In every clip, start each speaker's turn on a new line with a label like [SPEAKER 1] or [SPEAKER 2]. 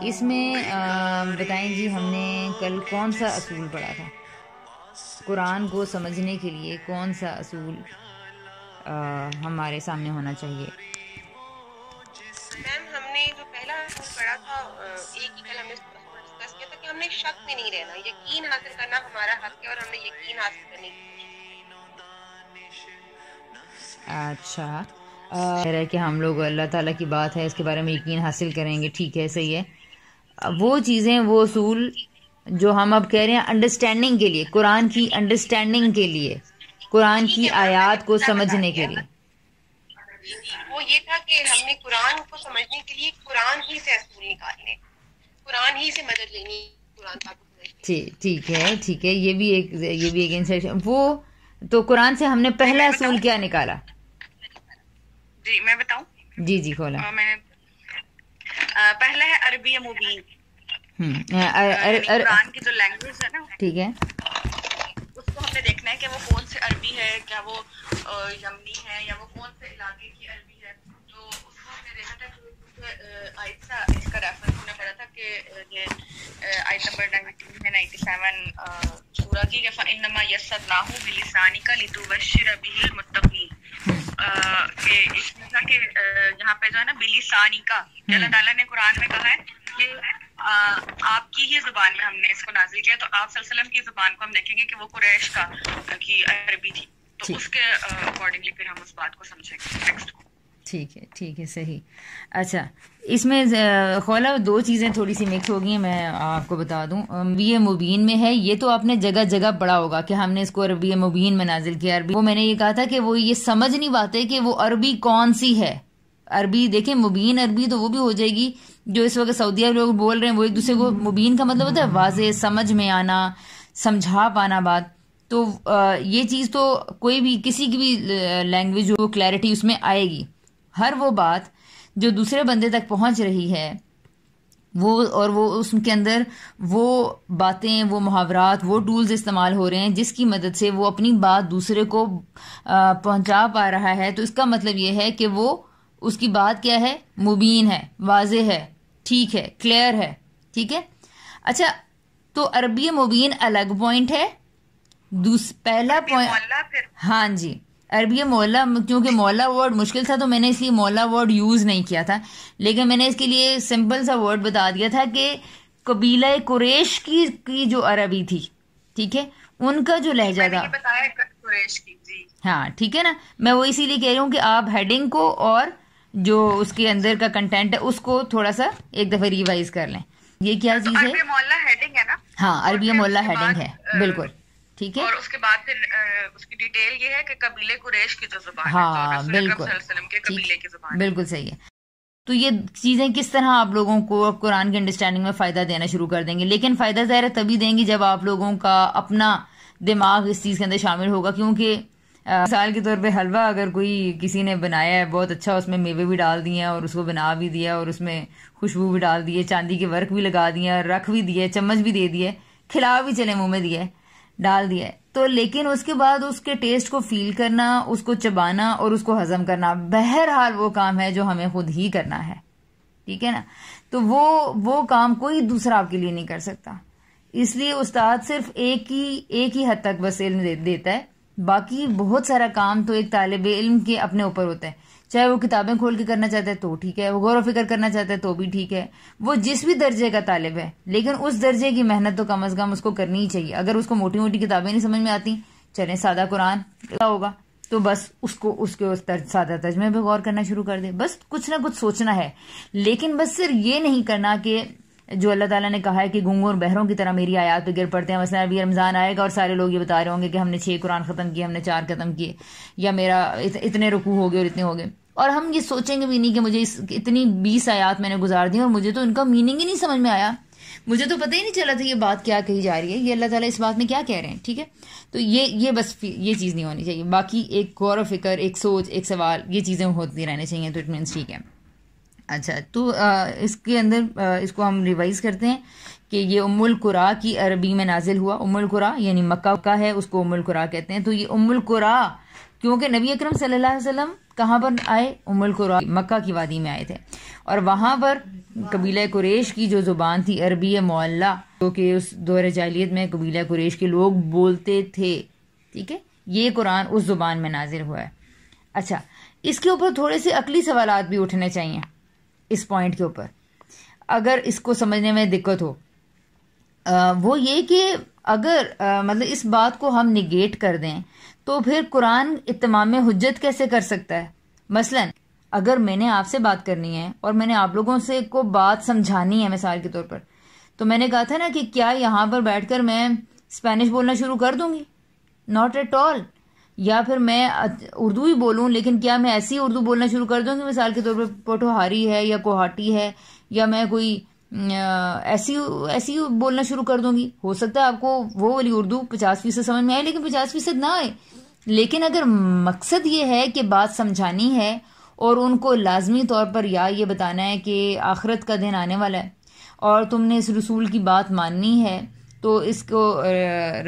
[SPEAKER 1] اس میں بتائیں جی، ہم نے کل کون سا اصول پڑھا تھا؟ قرآن کو سمجھنے کے لیے کون سا اصول ہمارے سامنے ہونا چاہیے؟
[SPEAKER 2] میم ہم نے جو پہلا اصول پڑھا تھا، ایک ہی کل ہم نے ڈسکس کیا تھا کہ ہم نے شک میں نہیں رہنا، یقین حاصل کرنا ہمارا حق ہے اور ہم نے یقین حاصل کرنے کی کوشش کی۔
[SPEAKER 1] اچھا، ہے کہ ہم لوگ اللہ تعالیٰ کی بات ہے اس کے بارے میں یقین حاصل کریں گے، ٹھیک ہے، صحیح ہے۔ وہ چیزیں، وہ اصول جو ہم اب کہہ رہے ہیں انڈرسٹینڈنگ کے لیے، قرآن کی انڈرسٹینڈنگ کے لیے، قرآن کی آیات کو سمجھنے کے لیے،
[SPEAKER 2] وہ یہ تھا کہ ہم نے قرآن کو سمجھنے کے لیے قرآن ہی سے اصول نکالنے، قرآن ہی سے مدد لینی، قرآن پاک کو سمجھنے۔
[SPEAKER 1] ٹھیک ہے، یہ بھی ایک انسٹرکشن۔ وہ تو قرآن سے ہم نے پہلا اصول کیا نکالا؟
[SPEAKER 2] جی میں بتاؤں؟
[SPEAKER 1] جی کھولا۔
[SPEAKER 2] پہلا ہے عربی مبین، قرآن کی جو لینگویج ہے نا،
[SPEAKER 1] ٹھیک ہے،
[SPEAKER 2] اس کو ہم نے دیکھنا ہے کہ وہ کون سے عربی ہے، کیا وہ یمنی ہے یا وہ کون سے علاقے کی عربی ہے۔ تو اس کو ہم نے دیکھا تھا کہ آیت سے اس کا ریفرنس ہم نے پڑھا تھا کہ یہ آیت نمبر 97 سورہ کی، کہ فَإِنَّمَا يَسَّرْنَاهُ بِلِسَانِكَ لِتُبَشِّرَ بِهِ الْمُتَّقِينَ، کہ اس میں تھا کہ یہاں پہ جو ہے نا بِلِسَانِكَ، کہ اللہ تعالیٰ نے قرآن میں کہا ہے کہ آپ کی ہی زبان میں ہم نے اس کو نازل کیا، تو آپ صلی اللہ علیہ وسلم کی زبان کو ہم دیکھیں گے کہ وہ قریش کی عربی تھی، تو اس کے اکارڈنگلی پھر ہم اس بات کو سمجھیں گے ٹیکسٹ کو۔
[SPEAKER 1] ٹھیک ہے، صحیح۔ اچھا، اس میں خولا دو چیزیں تھوڑی سی مکس ہو گئی ہیں، میں آپ کو بتا دوں۔ عربی مبین میں ہے، یہ تو آپ نے جگہ جگہ پڑھا ہوگا کہ ہم نے اس کو عربی مبین میں نازل کیا۔ عربی وہ میں نے یہ کہا تھا کہ وہ یہ سمجھ نہیں پاتے کہ وہ عربی کون سی ہے۔ عربی دیکھیں، مبین عربی تو وہ بھی ہو جائے گی جو اس وقت سعودیہ لوگ بول رہے ہیں، وہ ایک دوسرے کو مبین کا مطلب ہوتا ہے واضح، سمجھ میں آنا، سمجھا پانا بات۔ تو یہ چیز تو کوئی بھی کسی کی بھی لینگویج ہو، کلیئرٹی اس میں آئے گی۔ ہر وہ بات جو دوسرے بندے تک پہنچ رہی ہے، وہ اس کے اندر وہ باتیں، وہ محاورات، وہ ٹولز استعمال ہو رہے ہیں جس کی مدد سے وہ اپنی بات دوسرے کو پہنچا پا رہا ہے، تو اس کا مطلب یہ ہے کہ وہ اس کی بات کیا ہے؟ مبین ہے، واضح ہے، ٹھیک ہے، کلیئر ہے، ٹھیک ہے۔ اچھا، تو عربی مبین الگ پوائنٹ ہے، پہلا پوائنٹ، ہاں جی، عربی مولا، کیونکہ مولا ورڈ مشکل تھا تو میں نے اس لیے مولا ورڈ یوز نہیں کیا تھا، لیکن میں نے اس کے لیے سمپل سا ورڈ بتا دیا تھا کہ قبیلہ قریش کی جو عربی تھی، ٹھیک ہے، ان کا جو لہجہ تھا، ہاں ٹھیک ہے نا۔ میں وہ اسی لیے کہہ رہی ہوں کہ آپ ہیڈنگ کو اور جو اس کے اندر کا کنٹینٹ ہے اس کو تھوڑا سا ایک دفعہ ریوائز کر لیں۔ یہ کیا چیز ہے؟
[SPEAKER 2] عربی مولا ہیڈنگ ہے نا؟
[SPEAKER 1] ہاں، عربی مولا ہیڈنگ ہے، بالکل ٹھیک ہے۔
[SPEAKER 2] اور اس کے بعد پھر اس کی ڈیٹیل یہ ہے کہ قبیلے قریش کی جو زبان ہے،
[SPEAKER 1] ہاں
[SPEAKER 2] جو رسول اکرم
[SPEAKER 1] بالکل،
[SPEAKER 2] صلی اللہ علیہ وسلم کے قبیلے کی زبان ہے،
[SPEAKER 1] بالکل صحیح ہے۔ تو یہ چیزیں کس طرح آپ لوگوں کو قرآن کی انڈرسٹینڈنگ میں فائدہ دینا شروع کر دیں گے، لیکن فائدہ ظاہر تبھی دیں گی جب آپ لوگوں کا اپنا دماغ اس چیز کے اندر شامل ہوگا، کیونکہ مثال کے طور پہ حلوہ اگر کوئی کسی نے بنایا ہے بہت اچھا، اس میں میوے بھی ڈال دیے اور اس کو بنا بھی دیا اور اس میں خوشبو بھی ڈال دی ہے، چاندی کے ورک بھی لگا دیا، رکھ بھی دیے، چمچ بھی دے دیے، کھلا بھی چلے منہ میں دیے، ڈال دیا ہے، تو لیکن اس کے بعد اس کے ٹیسٹ کو فیل کرنا، اس کو چبانا اور اس کو ہضم کرنا، بہرحال وہ کام ہے جو ہمیں خود ہی کرنا ہے، ٹھیک ہے نا۔ تو وہ کام کوئی دوسرا آپ کے لیے نہیں کر سکتا، اس لیے استاد صرف ایک ہی حد تک بس علم دیتا ہے، باقی بہت سارا کام تو ایک طالب علم کے اپنے اوپر ہوتا ہے، چاہے وہ کتابیں کھول کے کرنا چاہتا ہے تو ٹھیک ہے، وہ غور و فکر کرنا چاہتا ہے تو بھی ٹھیک ہے، وہ جس بھی درجے کا طالب ہے، لیکن اس درجے کی محنت تو کم از کم اس کو کرنی ہی چاہیے۔ اگر اس کو موٹی موٹی کتابیں نہیں سمجھ میں آتی، چلیں سادہ قرآن ہوگا تو بس اس کے سادہ ترجمے پہ غور کرنا شروع کر دے، بس کچھ نہ کچھ سوچنا ہے، لیکن بس صرف یہ نہیں کرنا کہ جو اللہ تعالیٰ نے کہا ہے کہ گونگوں اور بہروں کی طرح میری آیات پہ گر پڑتے ہیں، مثلا ابھی رمضان آئے گا اور سارے لوگ یہ بتا رہے ہوں گے کہ ہم نے 6 قرآن ختم کیے، ہم نے 4 ختم کیے، یا میرا اتنے رکوع ہو گئے اور اتنے ہو گئے، اور ہم یہ سوچیں گے بھی نہیں کہ مجھے اتنی 20 آیات میں نے گزار دی اور مجھے تو ان کا میننگ ہی نہیں سمجھ میں آیا، مجھے تو پتہ ہی نہیں چلا تھا یہ بات کیا کہی جا رہی ہے، یہ اللہ تعالیٰ اس بات میں کیا کہہ رہے ہیں، ٹھیک ہے۔ تو یہ بس یہ چیز نہیں ہونی چاہیے، باقی ایک غور و فکر، ایک سوچ، ایک سوال، یہ چیزیں ہوتی رہنے چاہیے، تو اٹ مینس ٹھیک ہے۔ اچھا، تو اس کے اندر اس کو ہم ریوائز کرتے ہیں کہ یہ ام القرا کی عربی میں نازل ہوا، ام القرا یعنی مکہ کا ہے، اس کو ام القرا کہتے ہیں۔ تو یہ ام القرا کیونکہ نبی اکرم صلی اللہ علیہ وسلم کہاں پر آئے؟ ام القرا، مکہ کی وادی میں آئے تھے، اور وہاں پر قبیلہ قریش کی جو زبان تھی عربی معلّہ، جو کہ اس دور جاہلیت میں قبیلہ قریش کے لوگ بولتے تھے، ٹھیک ہے، یہ قرآن اس زبان میں نازل ہوا ہے۔ اچھا، اس کے اوپر تھوڑے سے عقلی سوالات بھی اٹھنے چاہیے اس پوائنٹ کے اوپر، اگر اس کو سمجھنے میں دقت ہو۔ وہ یہ کہ اگر مطلب اس بات کو ہم نگیٹ کر دیں تو پھر قرآن اتمام حجت کیسے کر سکتا ہے؟ مثلا اگر میں نے آپ سے بات کرنی ہے اور میں نے آپ لوگوں سے کو بات سمجھانی ہے مثال کے طور پر، تو میں نے کہا تھا نا کہ کیا یہاں پر بیٹھ کر میں اسپینش بولنا شروع کر دوں گی؟ Not at all. یا پھر میں اردو ہی بولوں، لیکن کیا میں ایسی اردو بولنا شروع کر دوں گی مثال کے طور پر پوٹوہاری ہے یا کوہاٹی ہے، یا میں کوئی ایسی بولنا شروع کر دوں گی؟ ہو سکتا ہے آپ کو وہ والی اردو 50% سمجھ میں آئے لیکن 50% نہ آئے، لیکن اگر مقصد یہ ہے کہ بات سمجھانی ہے اور ان کو لازمی طور پر یا یہ بتانا ہے کہ آخرت کا دن آنے والا ہے اور تم نے اس رسول کی بات ماننی ہے، تو اس کو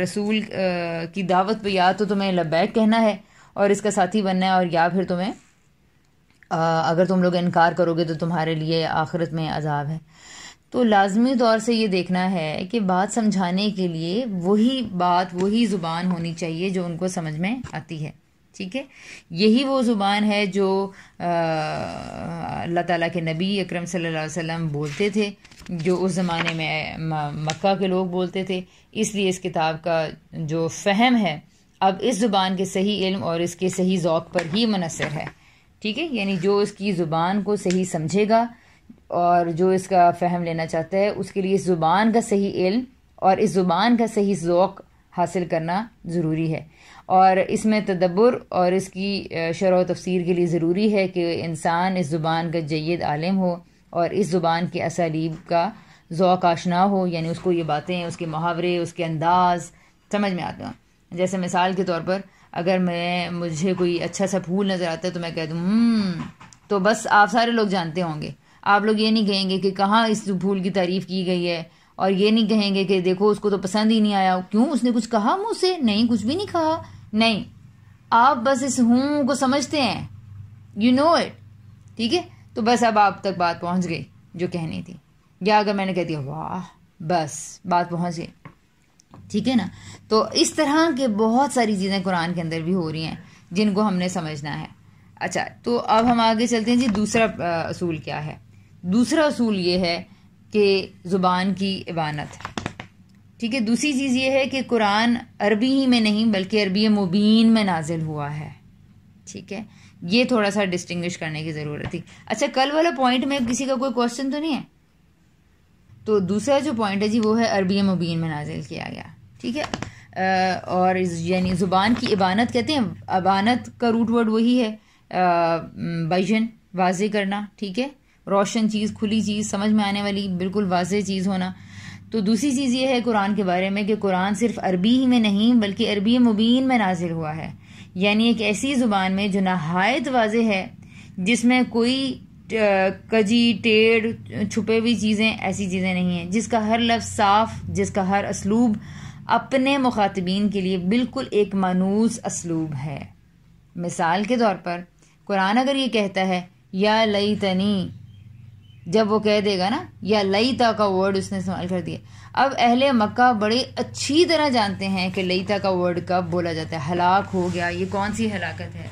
[SPEAKER 1] رسول کی دعوت پہ یا تو تمہیں لبیک کہنا ہے اور اس کا ساتھی بننا ہے، اور یا پھر تمہیں اگر تم لوگ انکار کرو گے تو تمہارے لیے آخرت میں عذاب ہے۔ تو لازمی طور سے یہ دیکھنا ہے کہ بات سمجھانے کے لیے وہی زبان ہونی چاہیے جو ان کو سمجھ میں آتی ہے، ٹھیک ہے۔ یہی وہ زبان ہے جو اللہ تعالیٰ کے نبی اکرم صلی اللہ علیہ وسلم بولتے تھے، جو اس زمانے میں مکہ کے لوگ بولتے تھے، اس لیے اس کتاب کا جو فہم ہے اب اس زبان کے صحیح علم اور اس کے صحیح ذوق پر ہی منحصر ہے، ٹھیک ہے۔ یعنی جو اس کی زبان کو صحیح سمجھے گا اور جو اس کا فہم لینا چاہتا ہے، اس کے لیے اس زبان کا صحیح علم اور اس زبان کا صحیح ذوق حاصل کرنا ضروری ہے، اور اس میں تدبر اور اس کی شرح و تفسیر کے لیے ضروری ہے کہ انسان اس زبان کا جید عالم ہو اور اس زبان کے اسالیب کا ذوق آشنا ہو، یعنی اس کو یہ باتیں، اس کے محاورے، اس کے انداز سمجھ میں آتے ہیں۔ جیسے مثال کے طور پر اگر مجھے کوئی اچھا سا پھول نظر آتا ہے تو میں کہہ دوں تو بس آپ سارے لوگ جانتے ہوں گے، آپ لوگ یہ نہیں کہیں گے کہ کہاں اس پھول کی تعریف کی گئی ہے، اور یہ نہیں کہیں گے کہ دیکھو اس کو تو پسند ہی نہیں آیا، کیوں اس نے کچھ کہا منہ سے؟ نہیں، کچھ بھی نہیں کہا، نہیں، آپ بس اس ہوں کو سمجھتے ہیں، یو نو اٹ، ٹھیک ہے۔ تو بس اب آپ تک بات پہنچ گئی جو کہنی تھی، یا اگر میں نے کہہ دیا واہ، بس بات پہنچ گئی، ٹھیک ہے نا۔ تو اس طرح کے بہت ساری چیزیں قرآن کے اندر بھی ہو رہی ہیں جن کو ہم نے سمجھنا ہے۔ اچھا، تو اب ہم آگے چلتے ہیں جی، دوسرا اصول کیا ہے؟ دوسرا اصول یہ ہے کہ زبان کی ابانت، ٹھیک ہے۔ دوسری چیز یہ ہے کہ قرآن عربی ہی میں نہیں بلکہ عربی مبین میں نازل ہوا ہے، ٹھیک ہے۔ یہ تھوڑا سا ڈسٹنگوش کرنے کی ضرورت تھی۔ اچھا، کل والا پوائنٹ میں کسی کا کوئی کوشچن تو نہیں ہے؟ تو دوسرا جو پوائنٹ ہے جی وہ ہے عربی مبین میں نازل کیا گیا، ٹھیک ہے۔ اور یعنی زبان کی ابانت کہتے ہیں، ابانت کا روٹ ورڈ وہی ہے بیان، واضح کرنا، ٹھیک ہے، روشن چیز، کھلی چیز، سمجھ میں آنے والی بالکل واضح چیز ہونا۔ تو دوسری چیز یہ ہے قرآن کے بارے میں کہ قرآن صرف عربی ہی میں نہیں بلکہ عربی مبین میں نازل ہوا ہے، یعنی ایک ایسی زبان میں جو نہایت واضح ہے، جس میں کوئی کجی ٹیڑھ چھپے ہوئی چیزیں، ایسی چیزیں نہیں ہیں، جس کا ہر لفظ صاف، جس کا ہر اسلوب اپنے مخاطبین کے لیے بالکل ایک مانوس اسلوب ہے۔ مثال کے طور پر قرآن اگر یہ کہتا ہے یا لیتنی، جب وہ کہہ دے گا نا یا لیتا کا ورڈ اس نے استعمال کر دیا، اب اہل مکہ بڑے اچھی طرح جانتے ہیں کہ لیتا کا ورڈ کب بولا جاتا ہے، ہلاک ہو گیا، یہ کون سی ہلاکت ہے۔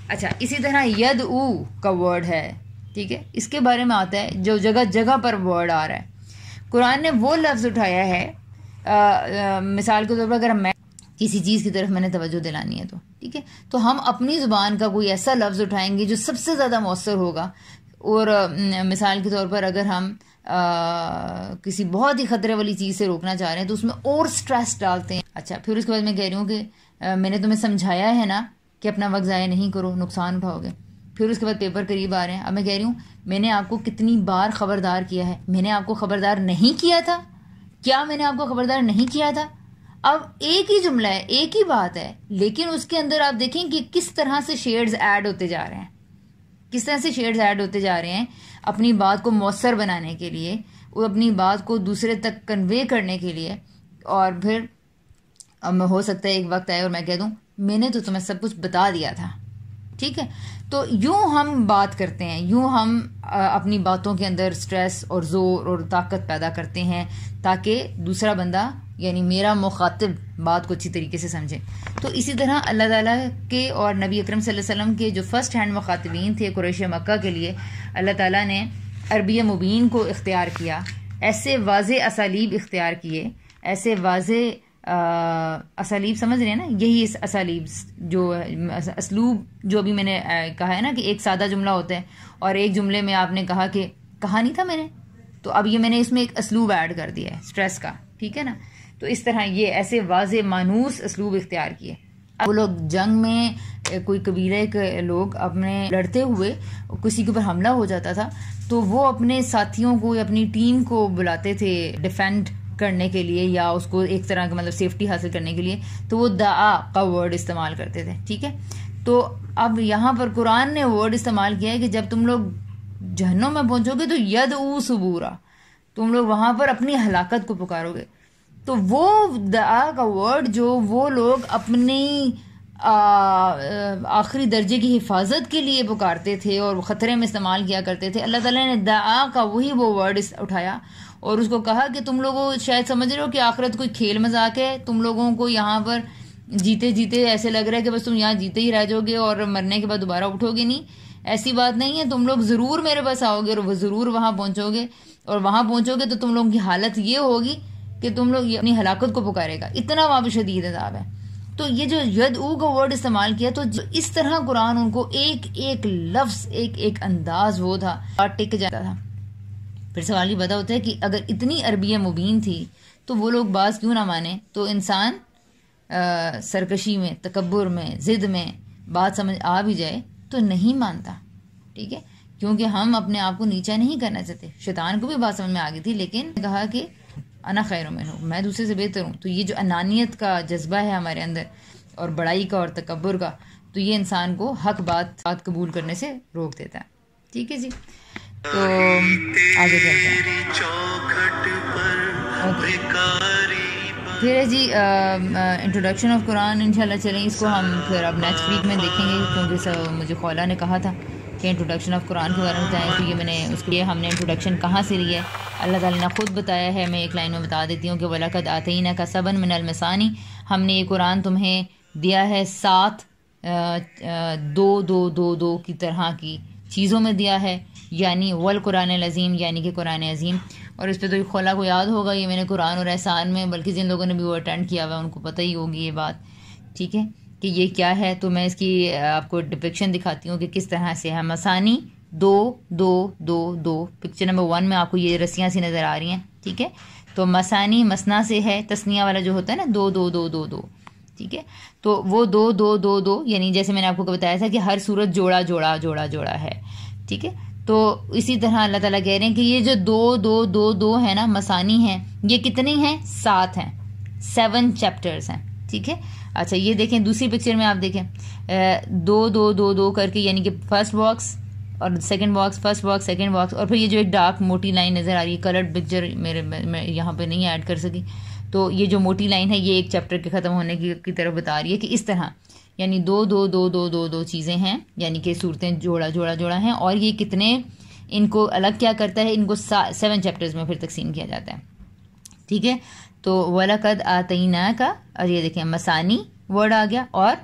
[SPEAKER 1] اچھا، اسی طرح ید او کا ورڈ ہے، ٹھیک ہے، اس کے بارے میں آتا ہے جو جگہ جگہ پر ورڈ آ رہا ہے۔ قرآن نے وہ لفظ اٹھایا ہے، مثال کے طور پر اگر میں کسی چیز کی طرف میں نے توجہ دلانی ہے تو ٹھیک ہے، تو ہم اپنی زبان کا کوئی ایسا لفظ اٹھائیں گے جو سب سے زیادہ مؤثر ہوگا، اور مثال کے طور پر اگر ہم کسی بہت ہی خطرے والی چیز سے روکنا چاہ رہے ہیں تو اس میں اور سٹریس ڈالتے ہیں۔ اچھا، پھر اس کے بعد میں کہہ رہی ہوں کہ میں نے تمہیں سمجھایا ہے نا کہ اپنا وقت ضائع نہیں کرو، نقصان اٹھاؤ گے۔ پھر اس کے بعد پیپر قریب آ رہے ہیں، اب میں کہہ رہی ہوں میں نے آپ کو کتنی بار خبردار کیا ہے، میں نے آپ کو خبردار نہیں کیا تھا کیا؟ میں نے آپ کو خبردار نہیں کیا تھا؟ اب ایک ہی جملہ ہے، ایک ہی بات ہے، لیکن اس کے اندر آپ دیکھیں کہ کس طرح سے شیڈز ایڈ ہوتے جا رہے ہیں، کس طرح سے شیڈز ایڈ ہوتے جا رہے ہیں اپنی بات کو مؤثر بنانے کے لیے، اپنی بات کو دوسرے تک کنوے کرنے کے لیے۔ اور پھر اب ہو سکتا ہے ایک وقت آئے اور میں کہہ دوں میں نے تو تمہیں سب کچھ بتا دیا تھا، ٹھیک ہے. تو یوں ہم بات کرتے ہیں, یوں ہم اپنی باتوں کے اندر سٹریس اور زور اور طاقت پیدا کرتے ہیں تاکہ دوسرا بندہ یعنی میرا مخاطب بات کو اچھی طریقے سے سمجھے. تو اسی طرح اللہ تعالیٰ کے اور نبی اکرم صلی اللہ علیہ وسلم کے جو فرسٹ ہینڈ مخاطبین تھے قریش مکہ کے لیے اللہ تعالیٰ نے عربی مبین کو اختیار کیا, ایسے واضح اسالیب اختیار کیے, ایسے واضح اسالیب سمجھ رہے ہیں نا, یہی اس اسالیب جو اسلوب جو ابھی میں نے کہا ہے نا کہ ایک سادہ جملہ ہوتا ہے اور ایک جملے میں آپ نے کہا کہ کہا نہیں تھا میں نے, تو اب یہ میں نے اس میں ایک اسلوب ایڈ کر دیا ہے سٹریس کا, ٹھیک ہے نا. تو اس طرح یہ ایسے واضح مانوس اسلوب اختیار کیے. وہ لوگ جنگ میں کوئی قبیلے کے لوگ اپنے لڑتے ہوئے کسی کے اوپر حملہ ہو جاتا تھا تو وہ اپنے ساتھیوں کو یا اپنی ٹیم کو بلاتے تھے ڈیفینڈ کرنے کے لیے یا اس کو ایک طرح کا مطلب سیفٹی حاصل کرنے کے لیے, تو وہ دعا کا ورڈ استعمال کرتے تھے, ٹھیک ہے. تو اب یہاں پر قرآن نے ورڈ استعمال کیا ہے کہ جب تم لوگ جہنم میں پہنچو گے تو یدعو ثبورا, تم لوگ وہاں پر اپنی ہلاکت کو پکارو گے. تو وہ دعا کا ورڈ جو وہ لوگ اپنی آخری درجے کی حفاظت کے لیے پکارتے تھے اور خطرے میں استعمال کیا کرتے تھے, اللہ تعالیٰ نے دعا کا وہی وہ ورڈ اٹھایا اور اس کو کہا کہ تم لوگوں شاید سمجھ رہے ہو کہ آخرت کوئی کھیل مذاق ہے, تم لوگوں کو یہاں پر جیتے جیتے ایسے لگ رہا ہے کہ بس تم یہاں جیتے ہی رہ جاؤ گے اور مرنے کے بعد دوبارہ اٹھو گے نہیں. ایسی بات نہیں ہے, تم لوگ ضرور میرے پاس آؤ گے اور ضرور وہاں پہنچو گے, اور وہاں پہنچو گے تو تم لوگوں کی حالت یہ ہوگی کہ تم لوگ اپنی ہلاکت کو پکارے گا, اتنا وہاں پہ شدید عذاب ہے. تو یہ جو یدعو کا ورڈ استعمال کیا تو اس طرح قرآن ان کو ایک ایک لفظ ایک ایک انداز وہ تھا ٹک جاتا تھا. پھر سوال یہ پیدا ہوتا ہے کہ اگر اتنی عربی مبین تھی تو وہ لوگ باز کیوں نہ مانے. تو انسان سرکشی میں, تکبر میں, ضد میں بات سمجھ آ بھی جائے تو نہیں مانتا, ٹھیک ہے, کیونکہ ہم اپنے آپ کو نیچا نہیں کرنا چاہتے. شیطان کو بھی بات سمجھ میں آ گئی تھی لیکن کہا کہ انا خیر منہ, میں دوسرے سے بہتر ہوں. تو یہ جو انانیت کا جذبہ ہے ہمارے اندر اور بڑائی کا اور تکبر کا, تو یہ انسان کو حق بات قبول کرنے سے روک دیتا ہے. ٹھیک ہے جی, تو آگے چلتے ہیں. پھر ہے جی انٹروڈکشن آف قرآن, انشاءاللہ چلیں اس کو ہم پھر اب نیکسٹ ویک میں دیکھیں گے, کیونکہ مجھے خولا نے کہا تھا کہ انٹروڈکشن آف قرآن کے بارے میں بتائیں. تو یہ میں نے اس کے لیے ہم نے انٹروڈکشن کہاں سے لی ہے, اللہ تعالیٰ نے خود بتایا ہے. میں ایک لائن میں بتا دیتی ہوں کہ وَلَقَدْ آتَيْنَاكَ سَبْعًا مِنَ الْمَثَانِي, ہم نے یہ قرآن تمہیں دیا ہے 7 دو کی طرح کی چیزوں میں دیا ہے, یعنی والقرآن العظیم, یعنی کہ قرآن عظیم. اور اس پہ تو خولا کو یاد ہوگا, یہ میں نے قرآن اور احسان میں, بلکہ جن لوگوں نے بھی وہ اٹینڈ کیا ہوا ہے ان کو پتہ ہی ہوگی یہ بات, ٹھیک ہے, کہ یہ کیا ہے. تو میں اس کی آپ کو ڈپکشن دکھاتی ہوں کہ کس طرح سے ہے. مثانی 2 پکچر نمبر 1 میں آپ کو یہ رسیاں سی نظر آ رہی ہیں, ٹھیک ہے. تو مثانی مسنا سے ہے, تسنیہ والا جو ہوتا ہے نا 2 ٹھیک ہے. تو وہ 2 یعنی جیسے میں نے آپ کو بتایا تھا کہ ہر صورت جوڑا ہے, ٹھیک ہے. تو اسی طرح اللہ تعالیٰ کہہ رہے ہیں کہ یہ جو 2 ہے نا مثانی ہیں, یہ کتنے ہیں 7 ہیں, 7 چیپٹرز ہیں, ٹھیک ہے. اچھا یہ دیکھیں دوسری پکچر میں آپ دیکھیں 2 کر کے, یعنی کہ فرسٹ باکس اور second box, first box second box, اور پھر یہ جو ایک ڈارک موٹی لائن نظر آ رہی ہے, کلرڈ پکچر میں یہاں پہ نہیں ایڈ کر سکی. تو یہ جو موٹی لائن ہے یہ ایک چیپٹر کے ختم ہونے کی طرف بتا رہی ہے کہ اس طرح یعنی 2 چیزیں ہیں, یعنی کہ صورتیں جوڑا ہیں. اور یہ کتنے, ان کو الگ کیا کرتا ہے, ان کو 7 چیپٹرز میں پھر تقسیم کیا جاتا ہے, ٹھیک ہے. تو وَلَقَدْ آتَيْنَاكَ, اور یہ دیکھیں مثانی ورڈ آ گیا. اور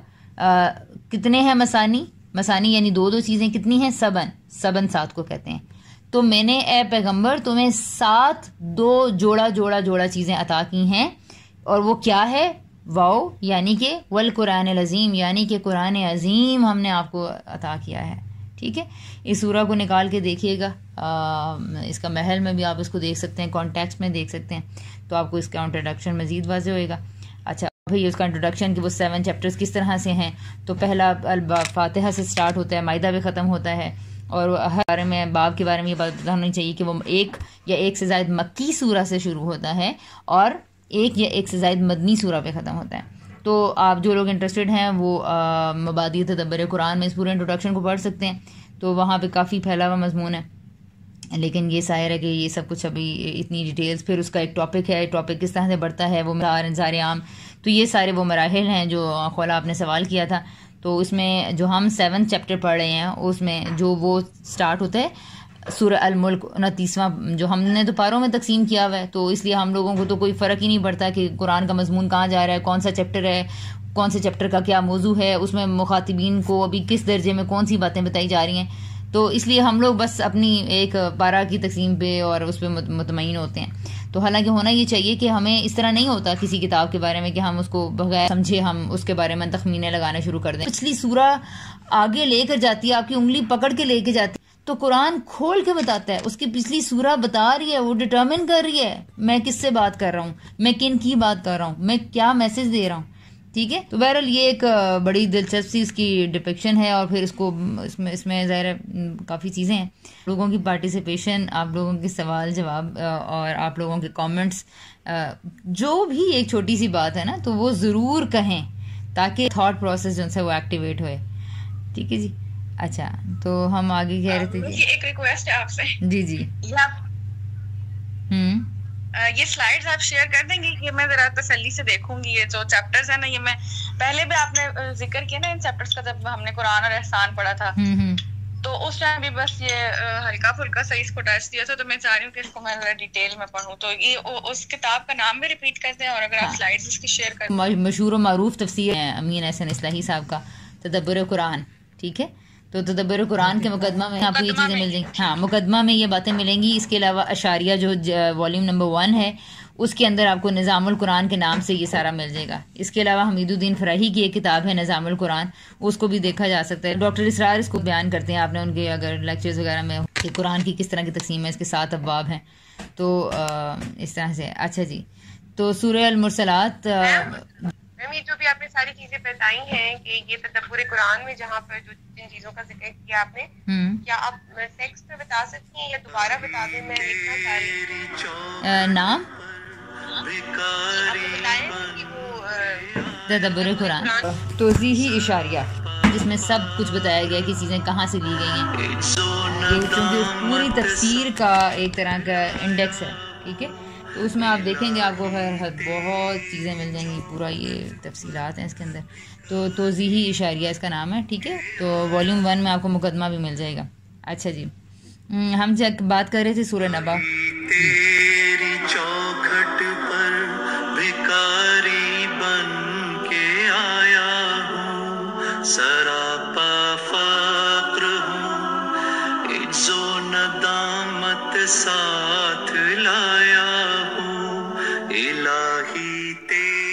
[SPEAKER 1] کتنے ہیں مثانی یعنی 2 چیزیں کتنی ہیں, 7 کو کہتے ہیں. تو میں نے اے پیغمبر تمہیں 7 جوڑا چیزیں عطا کی ہیں, اور وہ کیا ہے, واو یعنی کہ والقرآن العظیم, یعنی کہ قرآن عظیم ہم نے آپ کو عطا کیا ہے, ٹھیک ہے. اس سورہ کو نکال کے دیکھیے گا, اس کا محل میں بھی آپ اس کو دیکھ سکتے ہیں, کانٹیکسٹ میں دیکھ سکتے ہیں, تو آپ کو اس کا انٹروڈکشن مزید واضح ہوئے گا. اچھا بھئی اس کا انٹروڈکشن کہ وہ 7 چیپٹرز کس طرح سے ہیں. تو پہلا فاتحہ سے سٹارٹ ہوتا ہے, مائدہ پہ ختم ہوتا ہے, اور ہر بارے میں باب کے بارے میں یہ بات ہونی چاہیے کہ وہ ایک یا ایک سے زائد مکی سورہ سے شروع ہوتا ہے اور ایک یا ایک سے زائد مدنی سورہ پہ ختم ہوتا ہے. تو آپ جو لوگ انٹرسٹڈ ہیں وہ مبادی تدبر قرآن میں اس پورے انٹروڈکشن کو پڑھ سکتے ہیں. تو وہاں پہ کافی پھیلا ہوا مضمون ہے, لیکن یہ ظاہر ہے کہ یہ سب کچھ ابھی اتنی ڈیٹیلز. پھر اس کا ایک ٹاپک ہے, ٹاپک کس طرح سے بڑھتا ہے, وہ انظار عام. تو یہ سارے وہ مراحل ہیں جو خولا آپ نے سوال کیا تھا. تو اس میں جو ہم 7 چیپٹر پڑھ رہے ہیں اس میں جو وہ سٹارٹ ہوتا ہے سورہ الملک 29واں، جو ہم نے تو پاروں میں تقسیم کیا ہوا ہے، تو اس لیے ہم لوگوں کو تو کوئی فرق ہی نہیں پڑتا کہ قرآن کا مضمون کہاں جا رہا ہے، کون سا چیپٹر ہے، کون سے چیپٹر کا کیا موضوع ہے، اس میں مخاطبین کو ابھی کس درجے میں کون سی باتیں بتائی جا رہی ہیں. تو اس لیے ہم لوگ بس اپنی ایک پارہ کی تقسیم پہ اور اس پہ مطمئن ہوتے ہیں. تو حالانکہ ہونا یہ چاہیے کہ ہمیں اس طرح نہیں ہوتا کسی کتاب کے بارے میں کہ ہم اس کو بغیر سمجھے ہم اس کے بارے میں تخمینے لگانا شروع کر دیں. پچھلی سورہ آگے لے کر جاتی ہے، آپ کی انگلی پکڑ کے لے کے جاتی ہے، تو قرآن کھول کے بتاتا ہے، اس کی پچھلی سورہ بتا رہی ہے، وہ ڈٹرمن کر رہی ہے میں کس سے بات کر رہا ہوں، میں کن کی بات کر رہا ہوں، میں کیا میسج دے رہا ہوں. ٹھیک ہے. تو بہرحال یہ ایک بڑی دلچسپ سی اس کی ڈپکشن ہے، اور پھر اس میں ظاہر کافی چیزیں ہیں، لوگوں کی پارٹیسپیشن، آپ لوگوں کے سوال جواب اور آپ لوگوں کے کامنٹس، جو بھی ایک چھوٹی سی بات ہے نا تو وہ ضرور کہیں تاکہ تھاٹ پروسیس جو ہے وہ ایکٹیویٹ ہوئے. ٹھیک ہے جی. اچھا تو ہم آگے کہہ رہے تھے
[SPEAKER 2] کہ ایک ریکویسٹ ہے آپ سے.
[SPEAKER 1] جی
[SPEAKER 2] یہ سلائیڈز آپ شیئر کر دیں گے کہ میں ذرا تسلی سے دیکھوں گی. یہ جو چیپٹرز ہیں نا، یہ میں پہلے بھی آپ نے ذکر کیا نا ان چیپٹرز کا جب ہم نے قرآن اور احسان پڑھا تھا، تو اس ٹائم بھی بس یہ ہلکا پھلکا سا اس کو ٹچ دیا تھا. تو میں چاہ رہی ہوں کہ اس کو میں ذرا ڈیٹیل میں پڑھوں. تو یہ اس کتاب کا نام بھی ریپیٹ کرتے ہیں، اور اگر آپ سلائیڈز اس کی شیئر کر دیں.
[SPEAKER 1] مشہور و معروف تفسیر ہے امین احسن اصلاحی صاحب کا تدبر قرآن. ٹھیک ہے. تو تدبر قرآن کے مقدمہ میں آپ کو یہ چیزیں مل جائیں گی. ہاں، مقدمہ میں یہ باتیں ملیں گی. اس کے علاوہ اشاریہ جو والیوم نمبر 1 ہے اس کے اندر آپ کو نظام القرآن کے نام سے یہ سارا مل جائے گا. اس کے علاوہ حمید الدین فراہی کی ایک کتاب ہے نظام القرآن، اس کو بھی دیکھا جا سکتا ہے. ڈاکٹر اسرار اس کو بیان کرتے ہیں، آپ نے ان کے اگر لیکچرز وغیرہ میں کہ قرآن کی کس طرح کی تقسیم ہے، اس کے 7 ابواب ہیں. تو اس طرح سے. اچھا جی. تو سورہ المرسلات،
[SPEAKER 2] یہ جو بھی آپ نے ساری چیزیں بتائی ہیں کہ یہ تدبر قرآن میں جہاں پر جو جن چیزوں کا ذکر کیا آپ نے، کیا آپ ٹیکسٹ پہ بتا سکتی ہیں یا دوبارہ بتا دیں؟ میں لکھنا چاہ رہی ہوں.
[SPEAKER 1] نام
[SPEAKER 2] آپ بتائیں کہ وہ
[SPEAKER 1] تدبر قرآن توضیحی اشاریہ، جس میں سب کچھ بتایا گیا کہ چیزیں کہاں سے لی گئی ہیں. یہ چونکہ پوری تفسیر کا ایک طرح کا انڈیکس ہے. ٹھیک ہے. تو اس میں آپ دیکھیں گے آپ کو بہت چیزیں مل جائیں گی، پورا یہ تفصیلات ہیں اس کے اندر. تو توضیحی اشاریہ اس کا نام ہے. ٹھیک ہے. تو والیوم 1 میں آپ کو مقدمہ بھی مل جائے گا. اچھا جی. ہم بات کر رہے تھے سورہ نبا.
[SPEAKER 3] تیری چوکھٹ پر بھکاری بن کے آیا ہوں، سراپا فقر ہوں، عجز و ندامت ساتھ لایا ہوں، الہی تیری